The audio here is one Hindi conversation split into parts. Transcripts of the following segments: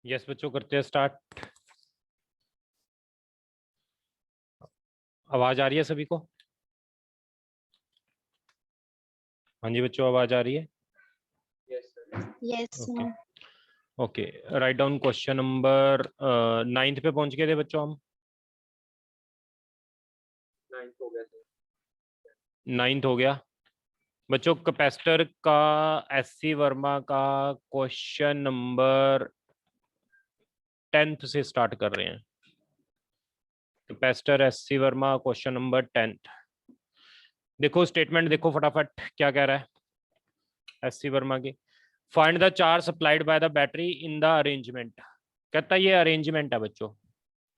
यस बच्चों, करते हैं स्टार्ट। आवाज आ रही है सभी को? हाँ जी बच्चों, आवाज आ रही है? Yes okay okay, write down question number 9 पे पहुंच गए थे बच्चों हम। 9 हो गया बच्चों। कैपेसिटर का एससी वर्मा का क्वेश्चन नंबर 10 से स्टार्ट कर रहे हैं। Capacitor SC Verma question number 10। देखो स्टेटमेंट, देखो फटाफट क्या कह रहा है एससी वर्मा की। Find the charge supplied by the battery in the arrangement. कहता है ये अरेंजमेंट है बच्चों।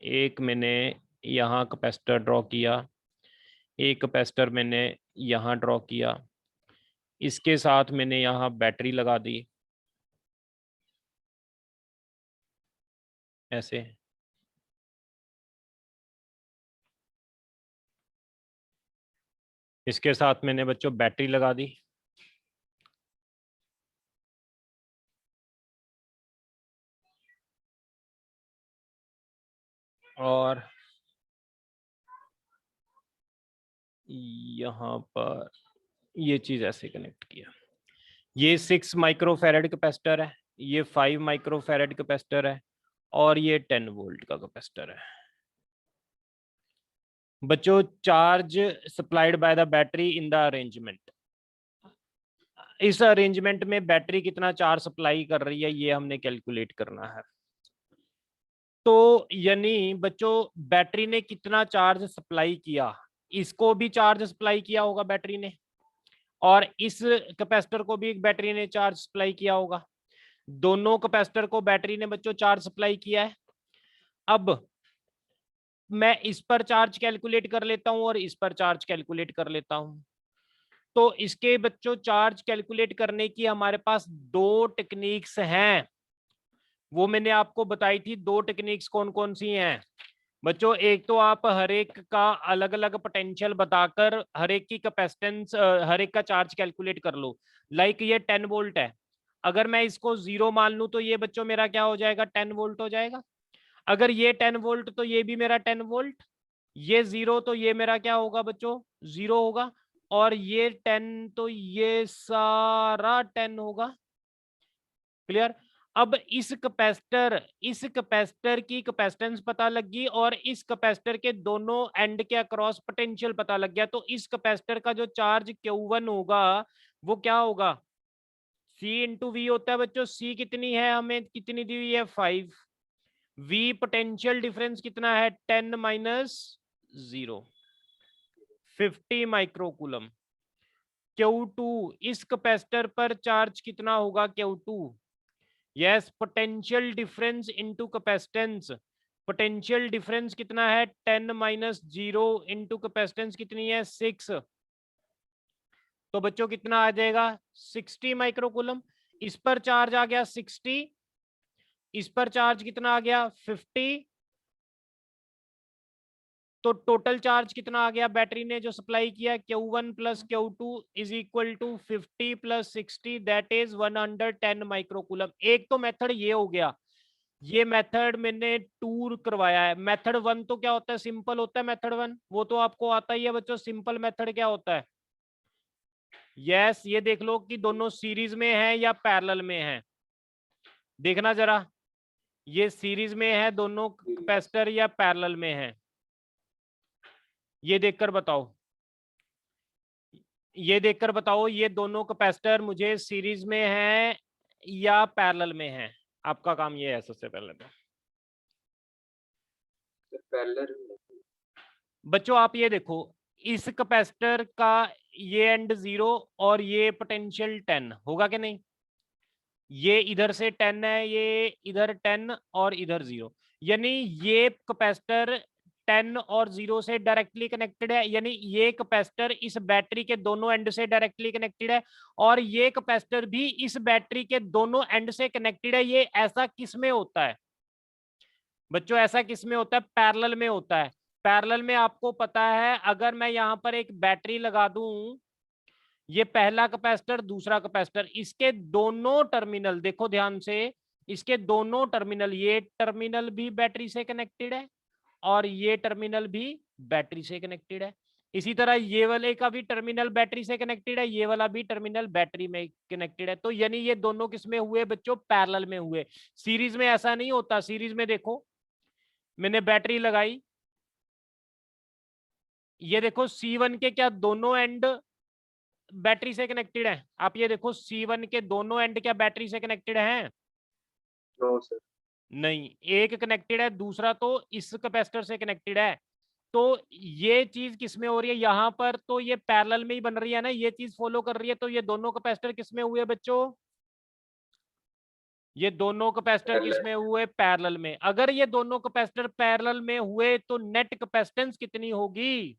एक मैंने यहाँ कैपेसिटर ड्रॉ किया, एक कैपेसिटर मैंने यहाँ ड्रॉ किया, इसके साथ मैंने यहाँ बैटरी लगा दी ऐसे। इसके साथ मैंने बच्चों बैटरी लगा दी, और यहाँ पर ये चीज ऐसे कनेक्ट किया। ये 6 माइक्रोफैरेड कैपेसिटर है, ये 5 माइक्रोफैरेड कैपेसिटर है, और ये 10 वोल्ट का कैपेसिटर है बच्चों। Charge supplied by the battery in the arrangement. इस अरेंजमेंट में बैटरी कितना चार्ज सप्लाई कर रही है ये हमने कैलकुलेट करना है। तो यानी बच्चों बैटरी ने कितना चार्ज सप्लाई किया, इसको भी चार्ज सप्लाई किया होगा बैटरी ने, और इस कैपेसिटर को भी एक बैटरी ने चार्ज सप्लाई किया होगा। दोनों कैपेसिटर को बैटरी ने बच्चों चार्ज सप्लाई किया है। अब मैं इस पर चार्ज कैलकुलेट कर लेता हूं और इस पर चार्ज कैलकुलेट कर लेता हूं। तो इसके बच्चों चार्ज कैलकुलेट करने की हमारे पास दो टेक्निक्स हैं, वो मैंने आपको बताई थी। दो टेक्निक्स कौन कौन सी हैं बच्चों? एक तो आप हर एक का अलग अलग पोटेंशियल बताकर हर एक की कैपेसिटेंस, हर एक का चार्ज कैलकुलेट कर लो। लाइक ये 10 वोल्ट है, अगर मैं इसको 0 मान लूं तो ये बच्चों मेरा क्या हो जाएगा, 10 वोल्ट हो जाएगा। अगर ये 10 वोल्ट तो ये भी मेरा 10 वोल्ट, ये 0 तो ये मेरा क्या होगा बच्चों, 0 होगा, और ये 10 तो ये सारा 10 होगा। क्लियर? अब इस कैपेसिटर की कैपेसिटेंस पता लग गई और इस कैपेसिटर के दोनों एंड के अक्रॉस पोटेंशियल पता लग गया। तो इस कैपेसिटर का जो चार्ज Q1 होगा वो क्या होगा, C इंटू वी होता है बच्चों। C कितनी है, हमें कितनी दी हुई है, 5। V पोटेंशियल डिफरेंस कितना है, 10 माइनस 0, 50 माइक्रोकूलम। Q2 इस कैपेसिटर पर चार्ज कितना होगा, Q2, yes, potential difference into capacitance. Potential difference कितना है, 10 माइनस 0 इंटू कैपेसिटेंस कितनी है, 6। तो बच्चों कितना आ जाएगा, 60 माइक्रोकूलम। इस पर चार्ज आ गया 60, इस पर चार्ज कितना आ गया, 50। तो टोटल चार्ज कितना आ गया बैटरी ने जो सप्लाई किया, Q1 plus Q2 is equal to 50 plus 60, that is 110 microcoulomb. एक तो मेथड ये हो गया, ये मेथड मैंने टूर करवाया है। मेथड 1 तो क्या होता है, सिंपल होता है। मेथड 1 वो तो आपको आता ही है बच्चों। सिंपल मेथड क्या होता है, यस, ये देख लो कि दोनों सीरीज में है या पैरेलल में है। देखना जरा, ये सीरीज में है दोनों कैपेसिटर या पैरेलल में है, ये देखकर बताओ। ये देखकर बताओ ये दोनों कैपेसिटर मुझे सीरीज में है या पैरेलल में है। आपका काम ये है सबसे पहले तो पैरेलल। बच्चों आप ये देखो, इस कैपेसिटर का ये एंड 0 और ये पोटेंशियल 10 होगा कि नहीं। ये इधर से 10 है, ये इधर 10 और इधर 0, यानी ये कैपेसिटर 10 और 0 से डायरेक्टली कनेक्टेड है, यानी ये कैपेसिटर इस बैटरी के दोनों एंड से डायरेक्टली कनेक्टेड है, और ये कैपेसिटर भी इस बैटरी के दोनों एंड से कनेक्टेड है। ये ऐसा किस में होता है बच्चों, ऐसा किस में होता है, पैरेलल में होता है। पैरेलल में आपको पता है, अगर मैं यहां पर एक बैटरी लगा दूं, ये पहला कैपेसिटर दूसरा कैपेसिटर, इसके दोनों टर्मिनल देखो ध्यान से, इसके दोनों टर्मिनल, ये टर्मिनल भी बैटरी से कनेक्टेड है और ये टर्मिनल भी बैटरी से कनेक्टेड है। इसी तरह ये वाले का भी टर्मिनल बैटरी से कनेक्टेड है, ये वाला भी टर्मिनल बैटरी में कनेक्टेड है। तो यानी ये दोनों किसमें हुए बच्चों? पैरेलल में हुए। सीरीज में ऐसा नहीं होता। सीरीज में देखो, मैंने बैटरी लगाई, ये देखो C1 के क्या दोनों एंड बैटरी से कनेक्टेड है? आप ये देखो C1 के दोनों एंड क्या बैटरी से कनेक्टेड हैं? No sir. नहीं, एक कनेक्टेड है, दूसरा तो इस कैपेसिटर से कनेक्टेड है। तो ये चीज किसमें हो रही है? यहाँ पर तो ये पैरेलल में ही बन रही है ना, ये चीज फॉलो कर रही है। तो ये दोनों कैपेसिटर किसमें हुए बच्चों? ये दोनों कैपेसिटर किसमें हुए? पैरेलल में। अगर ये दोनों कैपेसिटर पैरेलल में हुए तो नेट कैपेसिटेंस कितनी होगी?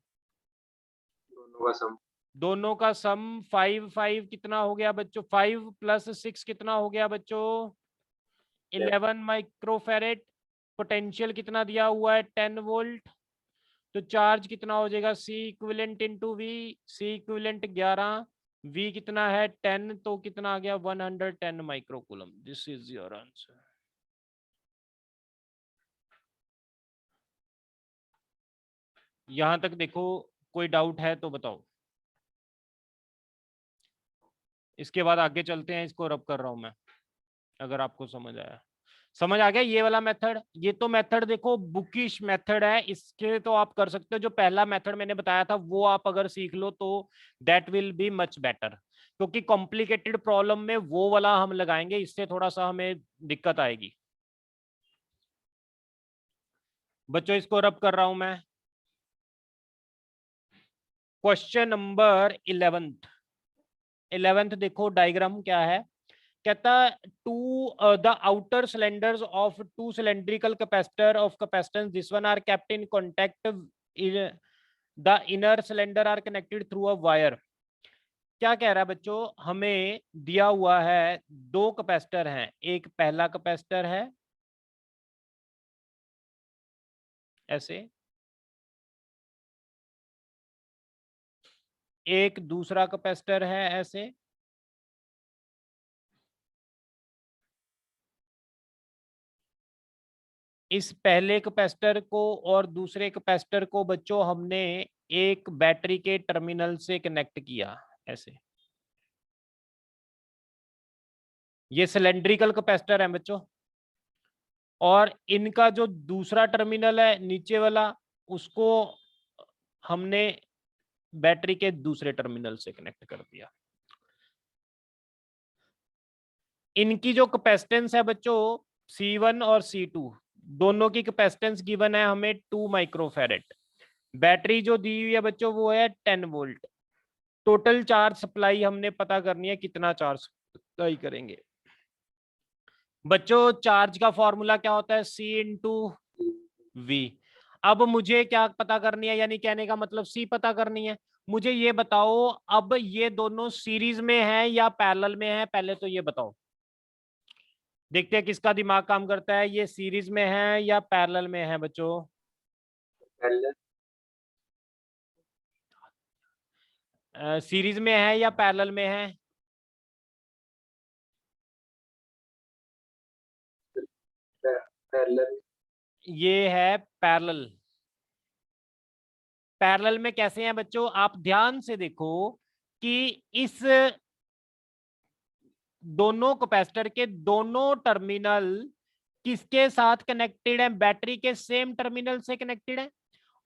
दोनों का सम। दोनों का सम 5 5 कितना हो गया बच्चों? 5 + 6 कितना हो गया बच्चों? 11 माइक्रोफेरेड। पोटेंशियल कितना दिया हुआ है? 10 वोल्ट। तो चार्ज कितना हो जाएगा? C equivalent into V. C equivalent 11, V कितना है? 10, तो कितना आ गया? 110 microcoulomb. This is your answer. यहां तक देखो, कोई डाउट है तो बताओ। इसके बाद आगे चलते हैं, इसको रब कर रहा हूं मैं, अगर आपको समझ आया। समझ आ गया ये वाला मेथड? ये तो मेथड देखो बुकिश मेथड है, इसके तो आप कर सकते हो। जो पहला मेथड मैंने बताया था वो आप अगर सीख लो तो that will be much better, क्योंकि कॉम्प्लिकेटेड प्रॉब्लम में वो वाला हम लगाएंगे, इससे थोड़ा सा हमें दिक्कत आएगी। बच्चों इसको रब कर रहा हूं मैं। क्वेश्चन नंबर 11th देखो, डायग्राम क्या है? कहता to the outer cylinders of two cylindrical capacitor of capacitance, this one are kept in contact, the inner cylinder are connected through a wire. क्या कह रहा है बच्चों? हमें दिया हुआ है दो कैपेसिटर हैं, एक पहला कैपेसिटर है ऐसे, एक दूसरा कैपेसिटर है ऐसे। इस पहले कैपेसिटर को और दूसरे कैपेसिटर को बच्चों हमने एक बैटरी के टर्मिनल से कनेक्ट किया ऐसे। ये सिलेंड्रिकल कैपेसिटर है बच्चों, और इनका जो दूसरा टर्मिनल है नीचे वाला, उसको हमने बैटरी के दूसरे टर्मिनल से कनेक्ट कर दिया। इनकी जो कैपेसिटेंस है बच्चों C1 और C2, दोनों की कैपेसिटेंस गिवन है हमें 2 माइक्रोफेरेड। बैटरी जो दी हुई है बच्चों वो है 10 वोल्ट। टोटल चार्ज सप्लाई हमने पता करनी है, कितना चार्ज सप्लाई करेंगे। बच्चों चार्ज का फॉर्मूला क्या होता है? C into V। अब मुझे क्या पता करनी है, यानी कहने का मतलब C पता करनी है। मुझे ये बताओ, अब ये दोनों सीरीज में है या पैरेलल में है? पहले तो ये बताओ, देखते हैं किसका दिमाग काम करता है। ये सीरीज में है या पैरेलल में है बच्चों? सीरीज में है या पैरेलल में है? पैरेलल। ये है पैरेलल। पैरेलल में कैसे हैं बच्चों? आप ध्यान से देखो कि इस दोनों कैपेसिटर के दोनों टर्मिनल किसके साथ कनेक्टेड है? बैटरी के सेम टर्मिनल से कनेक्टेड है।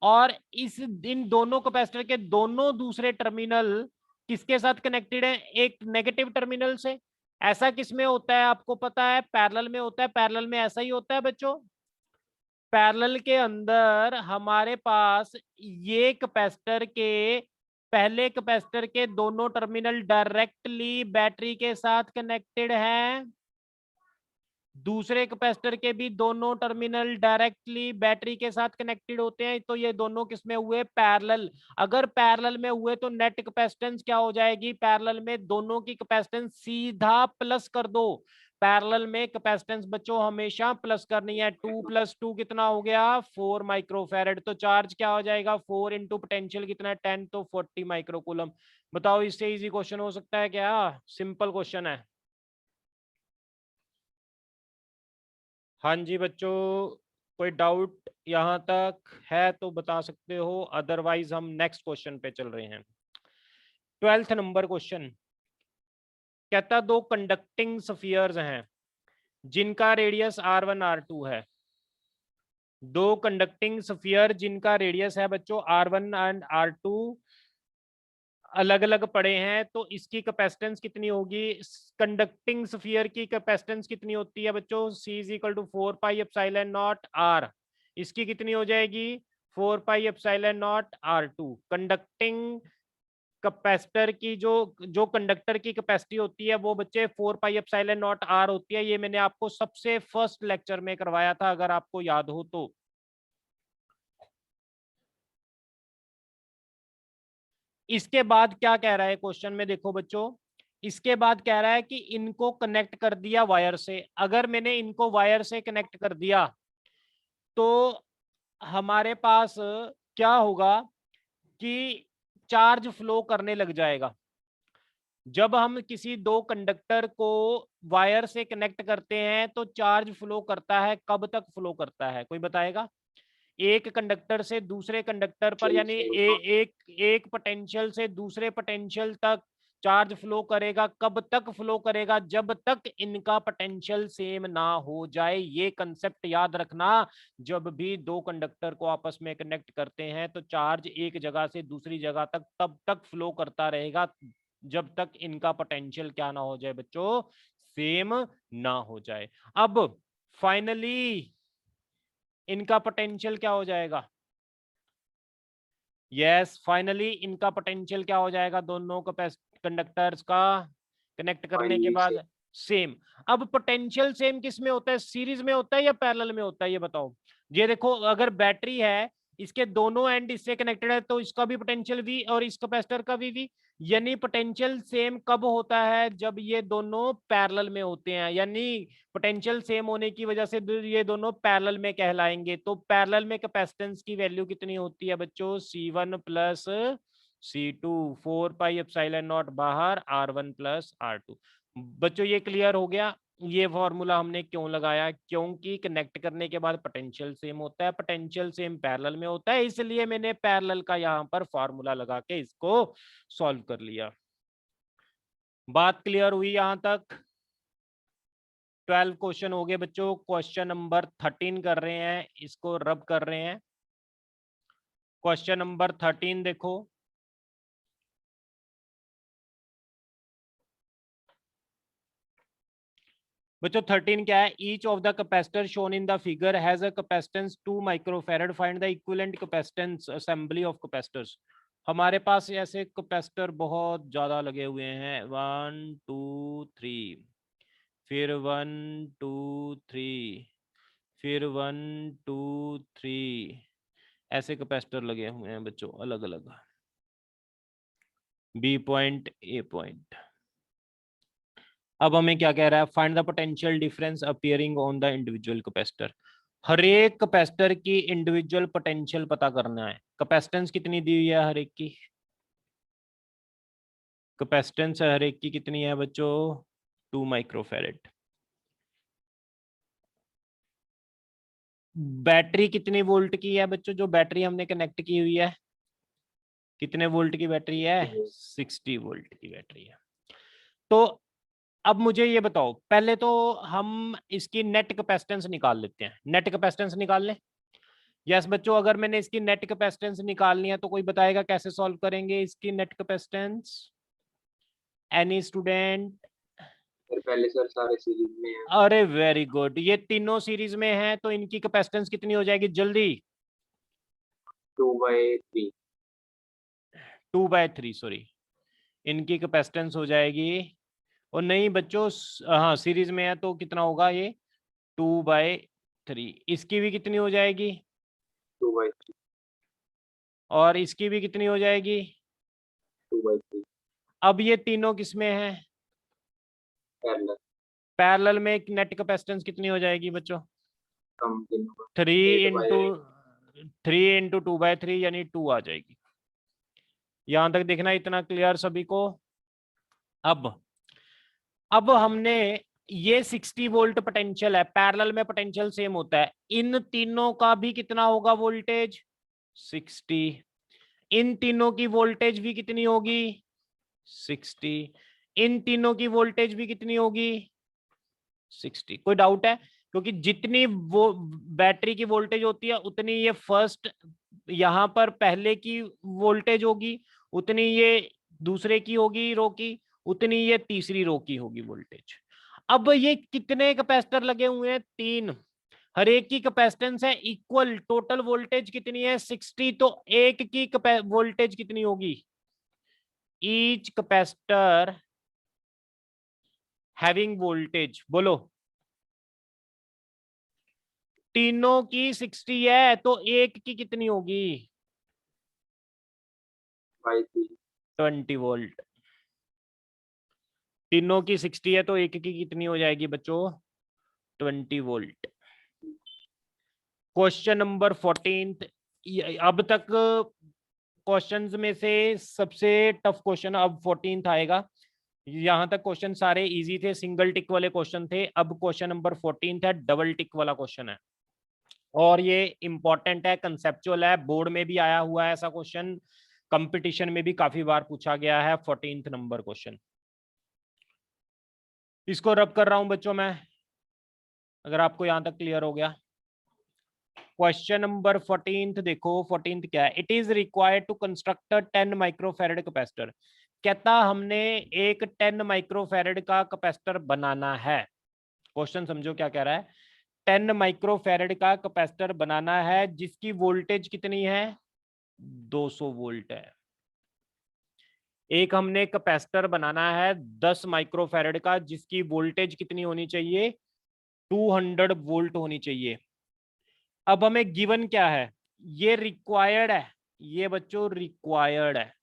और इस इन दोनों कैपेसिटर के दोनों दूसरे टर्मिनल किसके साथ कनेक्टेड है? एक नेगेटिव टर्मिनल से। ऐसा किसमें होता है आपको पता है? पैरेलल में होता है। पैरेलल में ऐसा ही होता है बच्चों। पैरेलल के अंदर हमारे पास ये कैपेसिटर के पहले कैपेसिटर के दोनों टर्मिनल डायरेक्टली बैटरी के साथ कनेक्टेड हैं, दूसरे कैपेसिटर के भी दोनों टर्मिनल डायरेक्टली बैटरी के साथ कनेक्टेड होते हैं। तो ये दोनों किसमें हुए? पैरेलल। अगर पैरेलल में हुए तो नेट कैपेसिटेंस क्या हो जाएगी? पैरेलल में दोनों की कैपेसिटेंस सीधा प्लस कर दो। पैरेलल में कैपेसिटेंस बच्चों हमेशा प्लस करनी है। 2 + 2 कितना हो गया? 4 माइक्रोफेरेड। तो चार्ज क्या हो जाएगा? 4 इंटू पोटेंशियल कितना है? 10, तो 40 माइक्रोकूलम। बताओ इससे इजी क्वेश्चन हो सकता है क्या? सिंपल क्वेश्चन है। हाँ जी बच्चों, कोई डाउट यहाँ तक है तो बता सकते हो, अदरवाइज हम नेक्स्ट क्वेश्चन पे चल रहे हैं। 12th नंबर क्वेश्चन कहता दो कंडक्टिंग स्फीयर्स हैं जिनका रेडियस r1 r2 है। दो कंडक्टिंग स्फीयर जिनका रेडियस है बच्चों r1 एंड r2 अलग अलग पड़े हैं, तो इसकी कैपेसिटेंस कितनी होगी? कंडक्टिंग स्फीयर की कैपेसिटेंस कितनी होती है बच्चों? C is equal to 4 pi epsilon not R। इसकी कितनी हो जाएगी? 4 pi epsilon not R2। Conducting capacitor की जो कंडक्टर की कैपेसिटी होती है वो बच्चे 4 पाई एप्सिलॉन नॉट R होती है। ये मैंने आपको सबसे फर्स्ट लेक्चर में करवाया था, अगर आपको याद हो तो। इसके बाद क्या कह रहा है क्वेश्चन में, देखो बच्चों, इसके बाद कह रहा है कि इनको कनेक्ट कर दिया वायर से। अगर मैंने इनको वायर से कनेक्ट कर दिया तो हमारे पास क्या होगा कि चार्ज फ्लो करने लग जाएगा। जब हम किसी दो कंडक्टर को वायर से कनेक्ट करते हैं तो चार्ज फ्लो करता है। कब तक फ्लो करता है, कोई बताएगा? एक कंडक्टर से दूसरे कंडक्टर पर, यानी एक पोटेंशियल से दूसरे पोटेंशियल तक चार्ज फ्लो करेगा। कब तक फ्लो करेगा? जब तक इनका पोटेंशियल सेम ना हो जाए। ये कंसेप्ट याद रखना, जब भी दो कंडक्टर को आपस में कनेक्ट करते हैं तो चार्ज एक जगह से दूसरी जगह तक तब तक फ्लो करता रहेगा जब तक इनका पोटेंशियल क्या ना हो जाए बच्चों, सेम ना हो जाए। अब फाइनली इनका पोटेंशियल क्या हो जाएगा? यस, फाइनली इनका पोटेंशियल क्या हो जाएगा? दोनों कंडक्टर्स का कनेक्ट करने के बाद सेम। अब पोटेंशियल सेम किस में होता है? सीरीज में होता है या पैरेलल में होता है, ये बताओ। ये देखो, अगर बैटरी है, इसके दोनों एंड इससे कनेक्टेड है, तो इसका भी पोटेंशियल V और इस कैपेसिटर का भी V। यानी पोटेंशियल सेम कब होता है? जब ये दोनों पैरेलल में होते हैं। यानी पोटेंशियल सेम होने की वजह से ये दोनों पैरेलल में कहलाएंगे। तो पैरेलल में कैपेसिटेंस की वैल्यू कितनी होती है बच्चों? C1 plus C2, 4 pi epsilon not बाहर, R1 प्लस R2। बच्चों ये क्लियर हो गया? ये फॉर्मूला हमने क्यों लगाया? क्योंकि कनेक्ट करने के बाद पोटेंशियल सेम होता है, पोटेंशियल सेम पैरेलल में होता है, इसलिए मैंने पैरेलल का यहाँ पर फॉर्मूला लगा के इसको सॉल्व कर लिया। बात क्लियर हुई यहाँ तक? 12 क्वेश्चन हो गए बच्चों। क्वेश्चन नंबर 13 कर रहे हैं, इसको रब कर रहे हैं। क्वेश्चन नंबर 13 देखो। बच्चों 13 क्या है? Each of the capacitor shown in the figure has a capacitance 2 microfarad, find the equivalent capacitance assembly of capacitors. हमारे पास ऐसे कैपेसिटर बहुत ज्यादा लगे हुए हैं, 1 2 3, फिर 1 2 3, फिर 1 2 3, ऐसे कैपेसिटर लगे हुए हैं बच्चों, अलग अलग, B पॉइंट A पॉइंट। अब हमें क्या कह रहा है? Find the potential difference appearing on the individual capacitor. हर एक कैपेसिटर की इंडिविजुअल पोटेंशियल पता करना है। कैपेसिटेंस कितनी दी हुई है हर एक की? कैपेसिटेंस हर एक की कितनी है बच्चों? 2 माइक्रोफैरेड। बैटरी कितनी वोल्ट की है बच्चों? जो बैटरी हमने कनेक्ट की हुई है, कितने वोल्ट की बैटरी है? 60 वोल्ट की बैटरी है। तो अब मुझे ये बताओ, पहले तो हम इसकी नेट कैपेसिटेंस निकाल लेते हैं। नेट कैपेसिटेंस निकाल लें। यस बच्चों, अगर मैंने इसकी नेट कैपेसिटेंस निकालनी है तो कोई बताएगा कैसे सॉल्व करेंगे इसकी net capacitance? Any student? Sir पहले सर सारे सीरीज में है। अरे वेरी गुड, ये तीनों सीरीज में है, तो इनकी कैपेसिटेंस कितनी हो जाएगी जल्दी? 2/3। 2/3, सॉरी, इनकी कैपेसिटेंस हो जाएगी। और नहीं बच्चों, हाँ सीरीज में है तो कितना होगा ये? 2/3। इसकी भी कितनी हो जाएगी? 2/3। और इसकी भी कितनी हो जाएगी? 2/3 अब ये तीनों किसमें है? पैरेलल। पैरेलल में नेट कैपेसिटेंस कितनी हो जाएगी बच्चों? कम दिन होगा। 3 इंटू 8/8। 2/3 यानी 2 आ जाएगी। यहां तक देखना, इतना क्लियर सभी को? अब हमने ये 60 वोल्ट पोटेंशियल है, पैरेलल में पोटेंशियल सेम होता है। इन तीनों का भी कितना होगा वोल्टेज 60, इन तीनों की वोल्टेज भी कितनी होगी 60, इन तीनों की वोल्टेज भी कितनी होगी 60। कोई डाउट है? क्योंकि जितनी वो बैटरी की वोल्टेज होती है उतनी ये फर्स्ट यहां पर पहले की वोल्टेज होगी, उतनी ये दूसरे की होगी रो की, उतनी ये तीसरी रो की होगी वोल्टेज। अब ये कितने कैपेसिटर लगे हुए हैं 3, हर एक की कैपेसिटेंस है इक्वल, टोटल वोल्टेज कितनी है 60, तो एक की वोल्टेज कितनी होगी, ईच कैपेसिटर हैविंग वोल्टेज, बोलो तीनों की 60 है तो एक की कितनी होगी 20 वोल्ट। तीनों की 60 है तो एक की कितनी हो जाएगी बच्चों 20 वोल्ट। क्वेश्चन नंबर 14, अब तक क्वेश्चंस में से सबसे टफ क्वेश्चन अब 14th आएगा। यहां तक क्वेश्चन सारे इजी थे, सिंगल टिक वाले क्वेश्चन थे। अब क्वेश्चन नंबर 14th है, डबल टिक वाला क्वेश्चन है और ये इंपॉर्टेंट है, कंसेप्चुअल है, बोर्ड में भी आया हुआ है ऐसा क्वेश्चन, कंपटीशन में भी काफी बार पूछा गया है। 14th नंबर क्वेश्चन, इसको रब कर रहा हूं बच्चों मैं, अगर आपको यहां तक क्लियर हो गया। क्वेश्चन नंबर 14th देखो, 14th क्या है, it is required to construct 10 microfarad capacitor. कहता हमने एक 10 माइक्रोफैरेड का कैपेसिटर बनाना है। क्वेश्चन समझो क्या कह रहा है, 10 माइक्रोफैरेड का कैपेसिटर बनाना है जिसकी वोल्टेज कितनी है 200 वोल्ट है। एक हमने कैपेसिटर बनाना है 10 माइक्रोफैरेड का जिसकी वोल्टेज कितनी होनी चाहिए 200 वोल्ट होनी चाहिए। अब हमें गिवन क्या है, ये रिक्वायर्ड है, ये बच्चों रिक्वायर्ड है,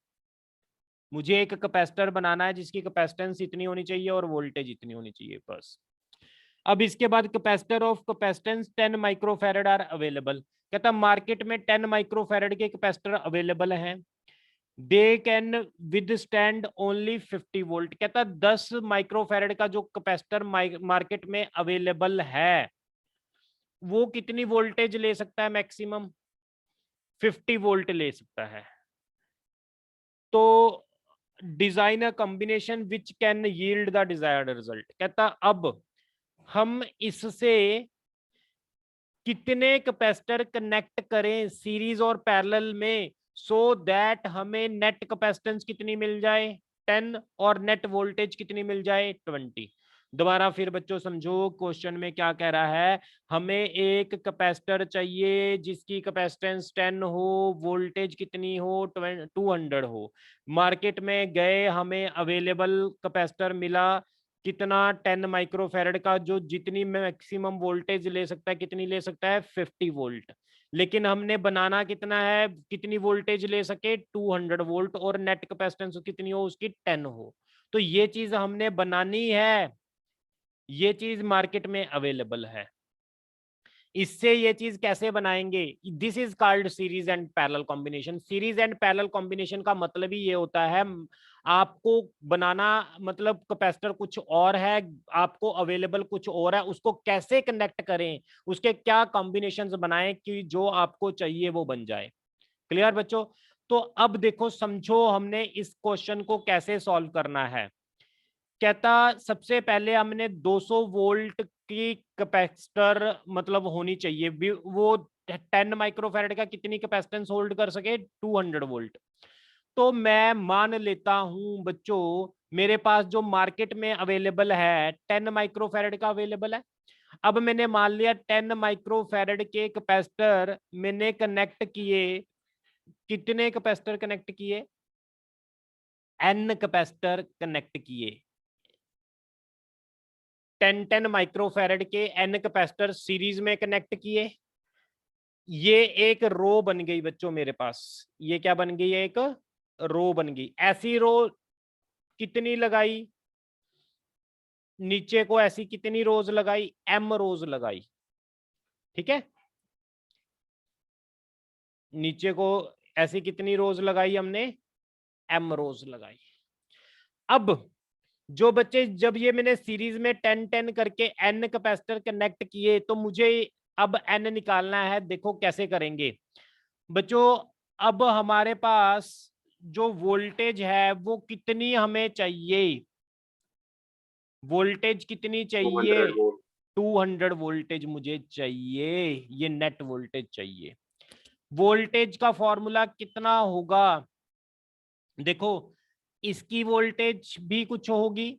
मुझे एक कैपेसिटर बनाना है जिसकी कैपेसिटेंस इतनी होनी चाहिए और वोल्टेज इतनी होनी चाहिए बस। अब इसके बाद capacitor of capacitance 10 microfarad are available. कहता मार्केट में 10 माइक्रोफैरेड के कैपेसिटर अवेलेबल हैं, they can withstand only 50 volt. कहता 10 माइक्रोफैरेड का जो कैपेसिटर मार्केट में अवेलेबल है वो कितनी वोल्टेज ले सकता है मैक्सिमम 50 वोल्ट ले सकता है। तो design a combination which can yield the desired result. कहता अब हम इससे कितने कैपेसिटर कनेक्ट करें सीरीज और पैरेलल में सो दैट हमें नेट कैपेसिटेंस कितनी मिल जाए 10 और नेट वोल्टेज कितनी मिल जाए 20। दोबारा फिर बच्चों समझो क्वेश्चन में क्या कह रहा है, हमें एक कैपेसिटर चाहिए जिसकी कैपेसिटेंस 10 हो, वोल्टेज कितनी हो 200 हो। मार्केट में गए, हमें अवेलेबल कैपेसिटर मिला कितना 10 माइक्रोफैरेड का जो जितनी मैक्सिमम वोल्टेज ले सकता है, कितनी ले सकता है 50 वोल्ट। लेकिन हमने बनाना कितना है, कितनी वोल्टेज ले सके 200 वोल्ट और नेट कैपेसिटेंस कितनी हो उसकी 10 हो। तो ये चीज हमने बनानी है, ये चीज मार्केट में अवेलेबल है। इससे ये चीज कैसे बनाएंगे, this is called series and parallel combination. Series and parallel combination का मतलब ही ये होता है आपको बनाना, मतलब कैपेसिटर कुछ और है, आपको अवेलेबल कुछ और है, उसको कैसे कनेक्ट करें, उसके क्या कॉम्बिनेशंस बनाएं कि जो आपको चाहिए वो बन जाए। क्लियर बच्चों? तो अब देखो समझो हमने इस क्वेश्चन को कैसे सॉल्व करना है। कहता सबसे पहले हमने 200 वोल्ट की कैपेसिटर मतलब होनी चाहिए, वो 10 माइक्रोफैरेड का कितनी कैपेसिटेंस होल्ड कर सके 200 वोल्ट। तो मैं मान लेता हूं बच्चों मेरे पास जो मार्केट में अवेलेबल है 10 माइक्रोफैरेड का अवेलेबल है। अब मैंने मान लिया 10 माइक्रोफैरेड के कैपेसिटर मैंने कनेक्ट किए, कितने कैपेसिटर कनेक्ट किए n कैपेसिटर कनेक्ट किए, 10 माइक्रोफैरेड के n कैपेसिटर सीरीज में कनेक्ट किए। ये एक रो बन गई बच्चों मेरे पास, ये क्या बन गई, एक रो बन गई। ऐसी रो कितनी लगाई, नीचे को ऐसी कितनी रोज लगाई, m रोज लगाई। ठीक है, नीचे को ऐसी कितनी रोज लगाई हमने, m रोज लगाई। अब जो बच्चे, जब ये मैंने सीरीज में 10-10 करके n कैपेसिटर कनेक्ट किए, तो मुझे अब n निकालना है। देखो कैसे करेंगे बच्चों। अब हमारे पास जो वोल्टेज है वो कितनी हमें चाहिए, वोल्टेज कितनी चाहिए, 200 वोल्ट। 200 वोल्टेज मुझे चाहिए, ये नेट वोल्टेज चाहिए। वोल्टेज का फॉर्मूला कितना होगा, देखो इसकी वोल्टेज भी कुछ होगी,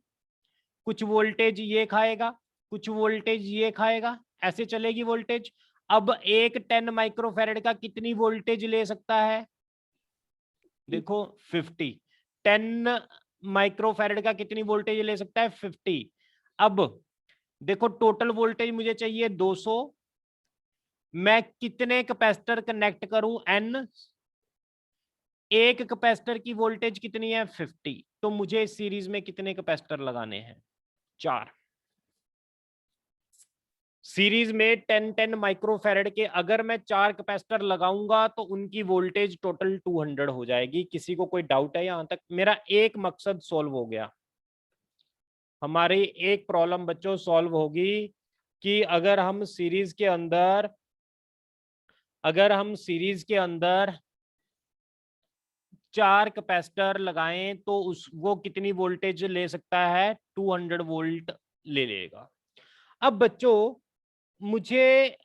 कुछ वोल्टेज ये खाएगा, कुछ वोल्टेज ये खाएगा, ऐसे चलेगी वोल्टेज। अब एक 10 माइक्रोफेरेड का कितनी वोल्टेज ले सकता है, देखो 50। 10 माइक्रोफेरेड का कितनी वोल्टेज ले सकता है, 50। अब देखो टोटल वोल्टेज मुझे चाहिए 200, मैं कितने कैपेसिटर कनेक्ट करूं, n। एक कैपेसिटर की वोल्टेज कितनी है, 50, तो मुझे सीरीज में कितने कैपेसिटर लगाने हैं, 4। सीरीज में 10-10 माइक्रोफेरेड के अगर मैं 4 कैपेसिटर लगाऊंगा तो उनकी वोल्टेज टोटल 200 हो जाएगी। किसी को कोई डाउट है यहां तक? मेरा एक मकसद सॉल्व हो गया, हमारी एक प्रॉब्लम बच्चों सॉल्व होगी कि अगर हम सीरीज के अंदर 4 कैपेसिटर लगाएं तो वो कितनी वोल्टेज ले सकता है, 200 वोल्ट ले लेगा। अब बच्चों मुझे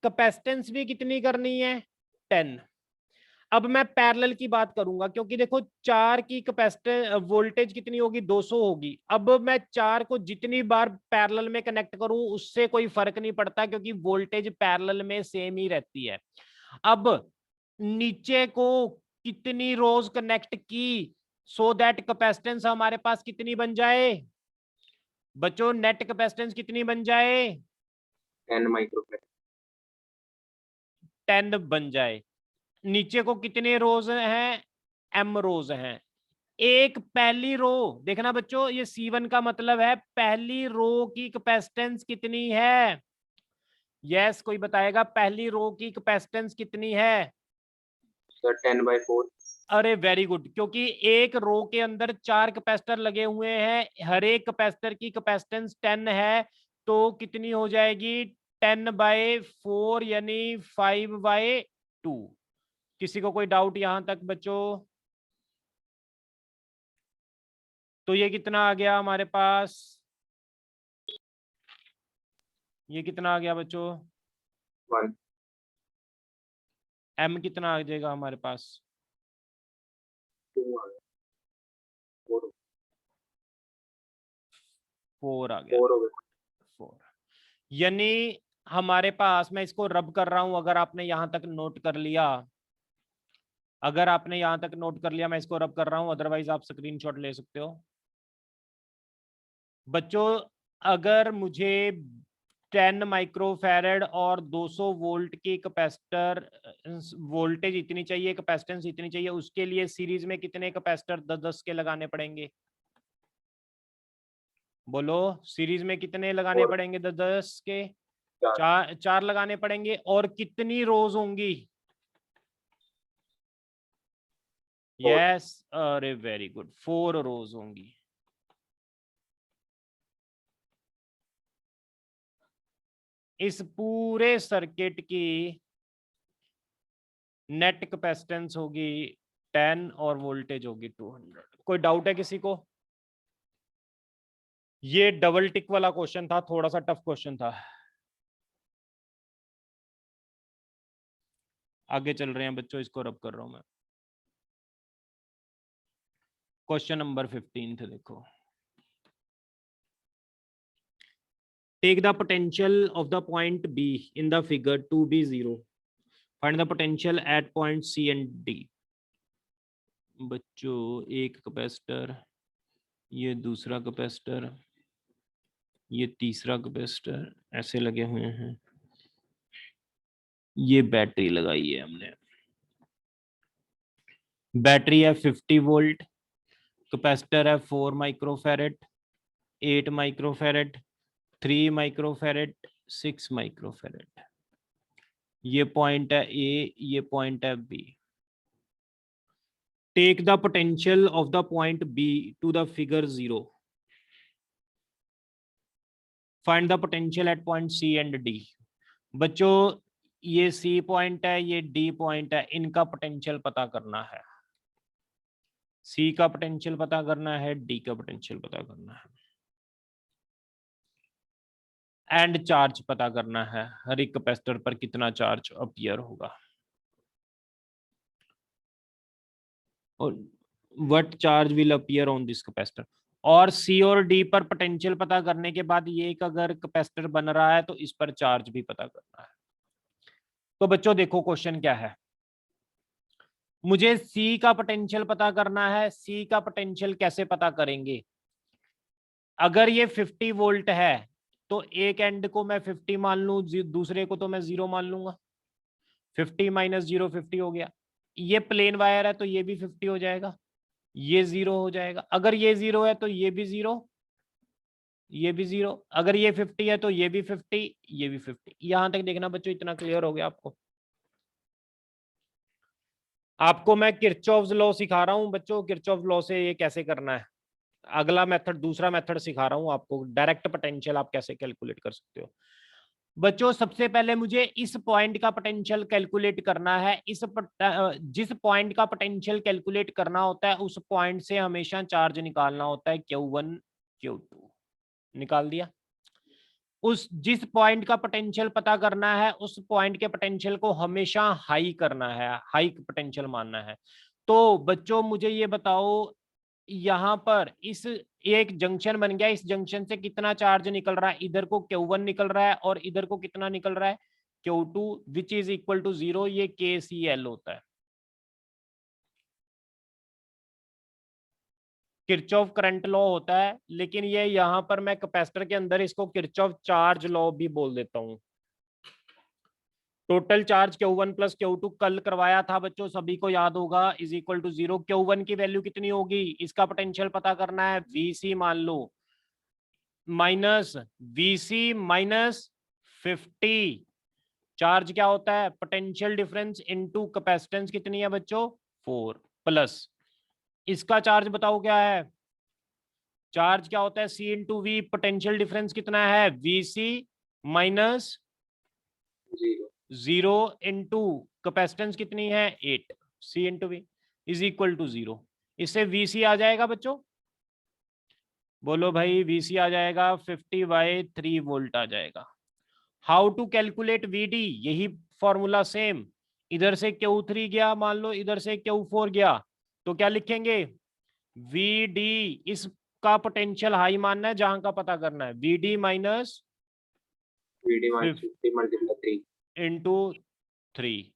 कैपेसिटेंस भी कितनी करनी है, 10। अब मैं पैरेलल की बात करूंगा, क्योंकि देखो 4 की कैपेसिटर वोल्टेज कितनी होगी, 200 होगी। अब मैं 4 को जितनी बार पैरेलल में कनेक्ट करूं उससे कोई फर्क नहीं पड़ता, क्योंकि वोल्टेज पैरेलल में सेम ही रहती है। अब नीचे को कितनी रोज कनेक्ट की, सो दैट कैपेसिटेंस हमारे पास कितनी बन जाए बच्चों, नेट कैपेसिटेंस कितनी बन जाए, 10 माइक्रोफेरेड। 10 बन जाए। नीचे को कितने रोज हैं, m रोज हैं। एक पहली रो, देखना बच्चों ये C1 का मतलब है पहली रो की कैपेसिटेंस कितनी है, यस कोई बताएगा पहली रो की कैपेसिटेंस कितनी है, सर 10/4। अरे वेरी गुड, क्योंकि एक रो के अंदर 4 कैपेसिटर लगे हुए हैं, हर एक कैपेसिटर की कैपेसिटेंस 10 है, तो कितनी हो जाएगी, 10/4 यानी 5/2। किसी को कोई डाउट यहां तक बच्चों? तो ये कितना आ गया हमारे पास, ये कितना आ गया बच्चों, 1 m कितना आ जाएगा हमारे पास, 2 आ गया, 4 4 आ गया, 4 हो गया। 4। यानी हमारे पास, मैं इसको रब कर रहा हूं, अगर आपने यहां तक नोट कर लिया, अगर आपने यहां तक नोट कर लिया, मैं इसको रब कर रहा हूं, अदरवाइज आप स्क्रीनशॉट ले सकते हो। बच्चों अगर मुझे 10 माइक्रोफैरड और 200 वोल्ट की कैपेसिटर वोल्टेज इतनी चाहिए, कैपेसिटेंस इतनी चाहिए, उसके लिए सीरीज में कितने कैपेसिटर 10-10 के लगाने पड़ेंगे, बोलो सीरीज में कितने लगाने 4 पड़ेंगे, 10-10 के, 4 4 लगाने पड़ेंगे। और कितनी रोज होंगी, 4 यस अरे वेरी गुड, 4 रोज होंगी। इस पूरे सर्किट की नेट कैपेसिटेंस होगी 10 और वोल्टेज होगी 200। कोई डाउट है किसी को? ये डबल टिक वाला क्वेश्चन था, थोड़ा सा टफ क्वेश्चन था। आगे चल रहे हैं बच्चों, इसको रब कर रहा हूं मैं। क्वेश्चन नंबर 15 थे, देखो। Take the potential of the point B in the figure to be 0, find the potential at point C and D. बच्चों एक कैपेसिटर, ये दूसरा कैपेसिटर, ये तीसरा कैपेसिटर ऐसे लगे हुए हैं, ये बैटरी लगाई है हमने, बैटरी है 50 वोल्ट, कैपेसिटर है 4 माइक्रोफैरेड, 8 माइक्रोफैरेड, 3 माइक्रोफैरेड, 6 माइक्रोफैरेड। ये पॉइंट है ए, ये पॉइंट है B. Take the potential of the point B to the figure 0। Find the potential at point C and D. बच्चों ये सी पॉइंट है, ये डी पॉइंट है, इनका पोटेंशियल पता करना है। सी का पोटेंशियल पता करना है, डी का पोटेंशियल पता करना है, एंड चार्ज पता करना है, हर एक कैपेसिटर पर कितना चार्ज अपीयर होगा, और what charge will appear on this capacitor. और सी और डी पर पोटेंशियल पता करने के बाद ये एक अगर कैपेसिटर बन रहा है तो इस पर चार्ज भी पता करना है। तो बच्चों देखो क्वेश्चन क्या है, मुझे सी का पोटेंशियल पता करना है। सी का पोटेंशियल कैसे पता करेंगे? अगर ये 50 वोल्ट है तो एक एंड को मैं 50 मान लूं, दूसरे को तो मैं 0 मान लूंगा। 50 माइनस 0 50 हो गया। ये प्लेन वायर है तो ये भी 50 हो जाएगा, ये 0 हो जाएगा। अगर ये 0 है तो ये भी 0, ये भी 0। अगर ये 50 है तो ये भी 50, ये भी 50। यहां तक देखना बच्चों, इतना क्लियर हो गया आपको? आपको मैं किरचॉफ्स लॉ सिखा रहा हूं बच्चों, किरचॉफ लॉ से ये कैसे करना है। अगला मेथड, दूसरा मेथड सिखा रहा हूं आपको, डायरेक्ट पोटेंशियल आप कैसे कैलकुलेट कर सकते हो। बच्चों सबसे पहले मुझे इस पॉइंट का पोटेंशियल कैलकुलेट करना है। जिस पॉइंट का पोटेंशियल कैलकुलेट करना होता है उस पॉइंट से हमेशा चार्ज निकालना होता है, Q1 Q2। निकाल दिया। उस जिस पॉइंट का पोटेंशियल पता करना है उस पॉइंट के पोटेंशियल को हमेशा हाई करना है, हाई पोटेंशियल मानना है। तो बच्चों मुझे ये बताओ, यहां पर इस एक जंक्शन बन गया, इस जंक्शन से कितना चार्ज निकल रहा है? इधर को Q1 निकल रहा है और इधर को कितना निकल रहा है? Q2, which is equal to 0। ये KCL होता है, किरचॉफ करंट लॉ होता है। लेकिन ये यहां पर मैं कैपेसिटर के अंदर इसको किरचॉफ चार्ज लॉ भी बोल देता हूं। Total charge Q1 plus Q2 कल करवाया था बच्चों, सभी को याद होगा, इज इक्वल टू 0। Q1 की वैल्यू कितनी होगी? इसका पोटेंशियल पता करना है, VC मान लो, माइनस VC माइनस 50। चार्ज क्या होता है? पोटेंशियल डिफरेंस इनटू कैपेसिटेंस कितनी है बच्चों? 4, प्लस इसका चार्ज बताओ क्या है? चार्ज क्या होता है? C into V. Potential difference कितना है? VC माइनस 0 इंटू कैपेसिटेंस कितनी है? 8। C into V is equal to 0। इससे VC आ जाएगा बच्चों, बोलो भाई, VC आ जाएगा 50/3 वोल्ट आ जाएगा। How to calculate VD? यही फॉर्मूला सेम। इधर से Q3 गया, मान लो इधर से Q4 गया, तो क्या लिखेंगे? VD, इसका पोटेंशियल हाई मानना है, जहां का पता करना है, VD माइनस 50 मल्टीप्लाई 3 इंटू 3।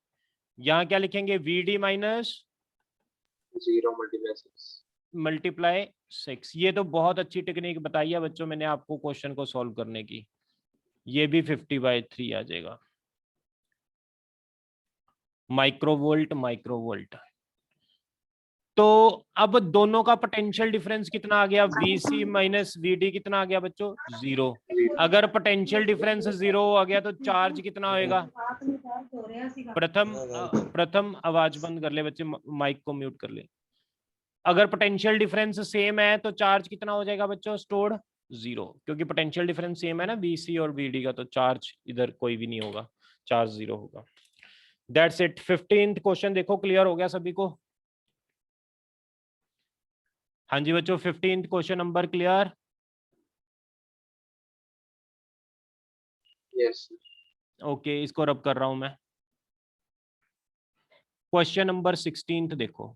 यहां क्या लिखेंगे? VD minus 0 multiply 6। ये तो बहुत अच्छी टेक्निक बताई है बच्चों मैंने आपको क्वेश्चन को सॉल्व करने की। ये भी 50/3 आ जाएगा। Microvolt, microvolt. तो अब दोनों का पोटेंशियल डिफरेंस कितना आ गया? VC माइनस VD कितना आ गया बच्चों? 0। अगर पोटेंशियल डिफरेंस 0 आ गया तो चार्ज कितना होएगा? प्रथम आवाज बंद कर ले बच्चे, माइक को म्यूट कर ले। अगर पोटेंशियल डिफरेंस सेम है तो चार्ज कितना हो जाएगा बच्चों? स्टोर्ड 0, क्योंकि पोटेंशियल डिफरेंस सेम है ना VC और VD का, तो चार्ज इधर कोई भी नहीं होगा, चार्ज 0 होगा। That's it. 15th क्वेश्चन देखो, क्लियर हो गया सभी को? हाँ जी बच्चों, 15th question number clear? Yes. Okay, इसको रब कर रहा हूं मैं। क्वेश्चन नंबर 16th देखो,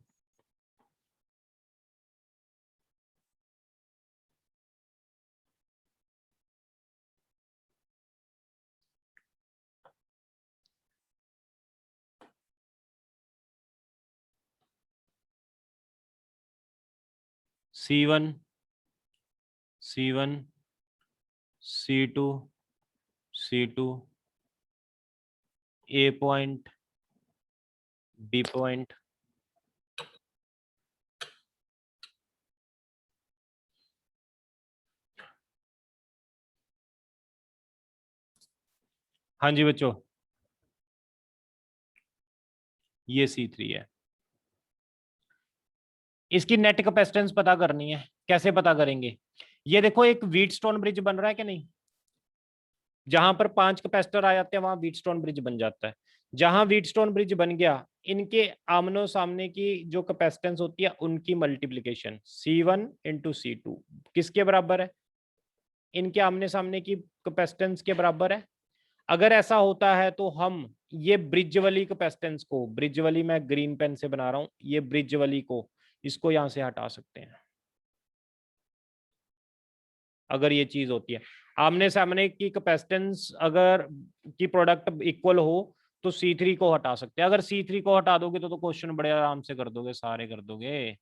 C1, C1, C2, C2, A point, B point, हाँ जी बच्चों, ये C3 है। इसकी नेट कैपेसिटेंस पता करनी है। कैसे पता करेंगे? ये देखो एक व्हीटस्टोन ब्रिज बन रहा है कि नहीं? जहां पर 5 कैपेसिटर आ जाते हैं वहां व्हीटस्टोन ब्रिज बन जाता है। जहां व्हीटस्टोन ब्रिज बन गया, इनके आमनो सामने की जो कैपेसिटेंस होती है उनकी मल्टीप्लिकेशन C1 इंटू C2 किसके बराबर है? इनके आमने सामने की कैपेसिटेंस के बराबर है। अगर ऐसा होता है तो हम ये ब्रिज वाली कैपेसिटेंस को, ब्रिज वाली मैं ग्रीन पेन से बना रहा हूं, ये ब्रिज वाली को इसको यहां से हटा सकते हैं। अगर ये चीज होती है, आमने सामने की कैपेसिटेंस अगर की प्रोडक्ट इक्वल हो तो C3 को हटा सकते हैं। अगर C3 को हटा दोगे तो क्वेश्चन बड़े आराम से कर दोगे, सारे कर दोगे।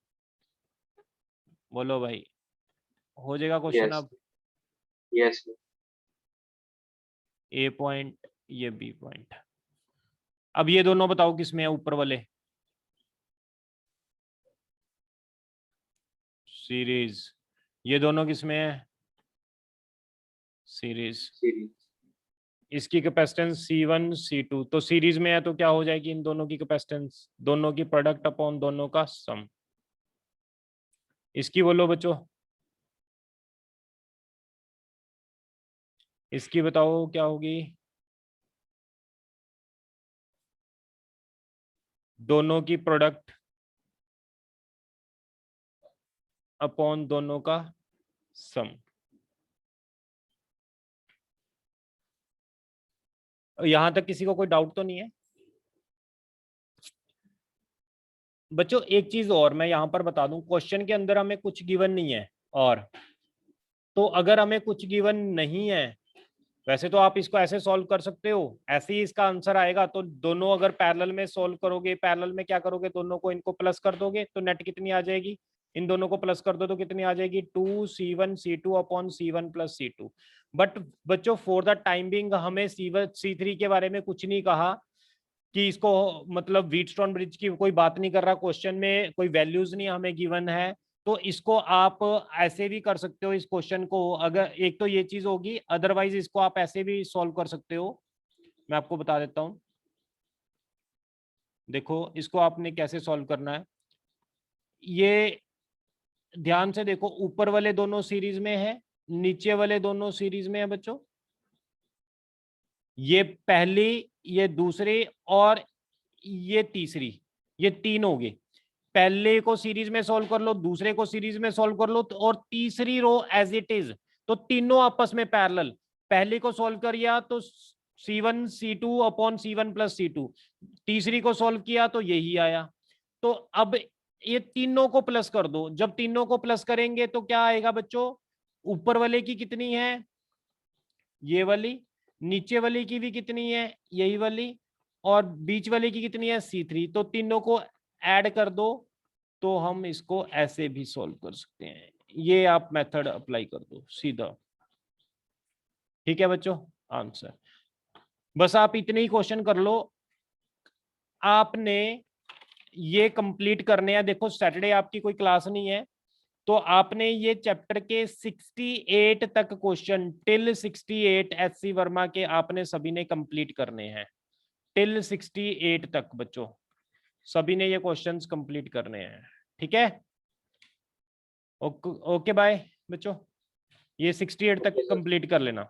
बोलो भाई, हो जाएगा क्वेश्चन। Yes. अब Yes. A पॉइंट, ये B पॉइंट। अब ये दोनों बताओ किसमें है ऊपर वाले? सीरीज। ये दोनों किसमें है? सीरीज। Series. इसकी कैपेसिटेंस C1 C2 तो सीरीज में है तो क्या हो जाएगी इन दोनों की कैपेसिटेंस? दोनों की प्रोडक्ट अपॉन दोनों का सम। इसकी बोलो बच्चों, इसकी बताओ क्या होगी? दोनों की प्रोडक्ट अपॉन दोनों का सम। यहां तक किसी को कोई डाउट तो नहीं है बच्चों? एक चीज और मैं यहां पर बता दूं, क्वेश्चन के अंदर हमें कुछ गिवन नहीं है, और तो अगर हमें कुछ गिवन नहीं है, वैसे तो आप इसको ऐसे सॉल्व कर सकते हो, ऐसे ही इसका आंसर आएगा। तो दोनों अगर पैरेलल में सॉल्व करोगे, पैरेलल में क्या करोगे, दोनों को इनको प्लस कर दोगे तो नेट कितनी आ जाएगी? इन दोनों को प्लस कर दो तो कितनी आ जाएगी? 2C1 C2 upon C1 plus C2। But बच्चों फॉर द टाइम बिंग हमें C1 C3 के बारे में कुछ नहीं कहा कि इसको, मतलब व्हीटस्टोन ब्रिज की कोई बात नहीं कर रहा, क्वेश्चन में कोई वैल्यूज नहीं हमें गिवन है। तो इसको आप ऐसे भी कर सकते हो इस क्वेश्चन को, अगर एक तो ये चीज होगी, अदरवाइज इसको आप ऐसे भी सॉल्व कर सकते हो। मैं आपको बता देता हूं, देखो इसको आपने कैसे सॉल्व करना है। ये ध्यान से देखो, ऊपर वाले दोनों सीरीज में है, नीचे वाले दोनों सीरीज में है बच्चों। ये पहली, ये दूसरी और ये तीसरी, ये तीन हो गए। पहले को सीरीज में सॉल्व कर लो, दूसरे को सीरीज में सॉल्व कर लो, और तीसरी रो एज इट इज। तो तीनों आपस में पैरेलल। पहले को सॉल्व किया तो C1 C2 upon C1 plus C2, तीसरी को सॉल्व किया तो यही आया। तो अब ये तीनों को प्लस कर दो, जब तीनों को प्लस करेंगे तो क्या आएगा बच्चों? ऊपर वाले की कितनी है? ये वाली। नीचे वाली की भी कितनी है? यही वाली। और बीच वाले की कितनी है? C3। तो तीनों को ऐड कर दो तो हम इसको ऐसे भी सॉल्व कर सकते हैं। ये आप मेथड अप्लाई कर दो सीधा। ठीक है बच्चों, आंसर। बस आप इतने ही क्वेश्चन कर लो, आपने ये कंप्लीट करने हैं। देखो सैटरडे आपकी कोई क्लास नहीं है, तो आपने ये चैप्टर के 68 तक क्वेश्चन, टिल 68 SC वर्मा के आपने सभी ने कंप्लीट करने हैं। टिल 68 तक बच्चों सभी ने ये क्वेश्चंस कंप्लीट करने हैं। ठीक है, ओके बाय बच्चों, ये 68 तक Okay, sir. कंप्लीट कर लेना।